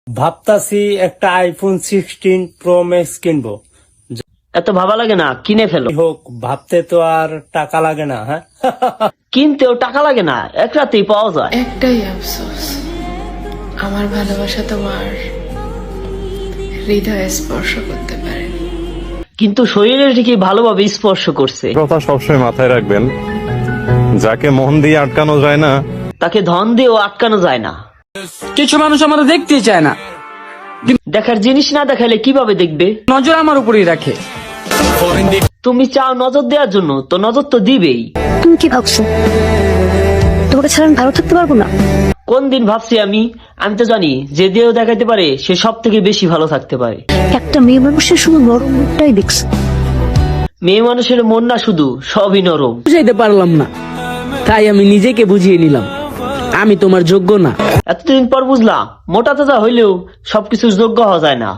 ভাবতাছি একটা iPhone 16 pro max কিনবো। এত ভাবা লাগে না, কিনে ফেলো। যাই হোক, ভাবতে তো আর টাকা লাগে না। হ্যাঁ কিনতেও টাকা লাগে না, এক রাতেই পাওয়া যায়। একটাই আফসোস, আমার ভালোবাসা তোমার হৃদয়ে স্পর্শ করতে পারেনি। কিন্তু শরীরে ঠিকই ভালোভাবে স্পর্শ করছে। কথা সবসময় মাথায় রাখবেন, যাকে মন দিয়ে আটকানো যায় না তাকে ধন দিয়েও আটকানো যায় না। কিছু মানুষ আমাদের দেখতেই চায় না, দেখার জিনিস না দেখালে কিভাবে দেখবে? নজর আমার উপরেই রাখে। তুমি চাও নজর দেওয়ার জন্য, তো নজর তো দিবেই। তুমি কি ভাবছো তোমাকে ছাড়া আমি ভালো থাকতে পারবো না? কোন দিন ভাবছি আমি তো জানি যে দেহ দেখাইতে পারে সে সব থেকে বেশি ভালো থাকতে পারে। একটা মেয়ে মানুষের শুধু নরম মুখটাই দেখছে। মেয়ে মানুষের মন না শুধু, সবই নরম। বুঝাইতে পারলাম না, তাই আমি নিজেকে বুঝিয়ে নিলাম আমি তোমার যোগ্য না। এতদিন পর বুঝলাম মোটা তাজা হইলেও সবকিছুর যোগ্য হওয়া যায় না।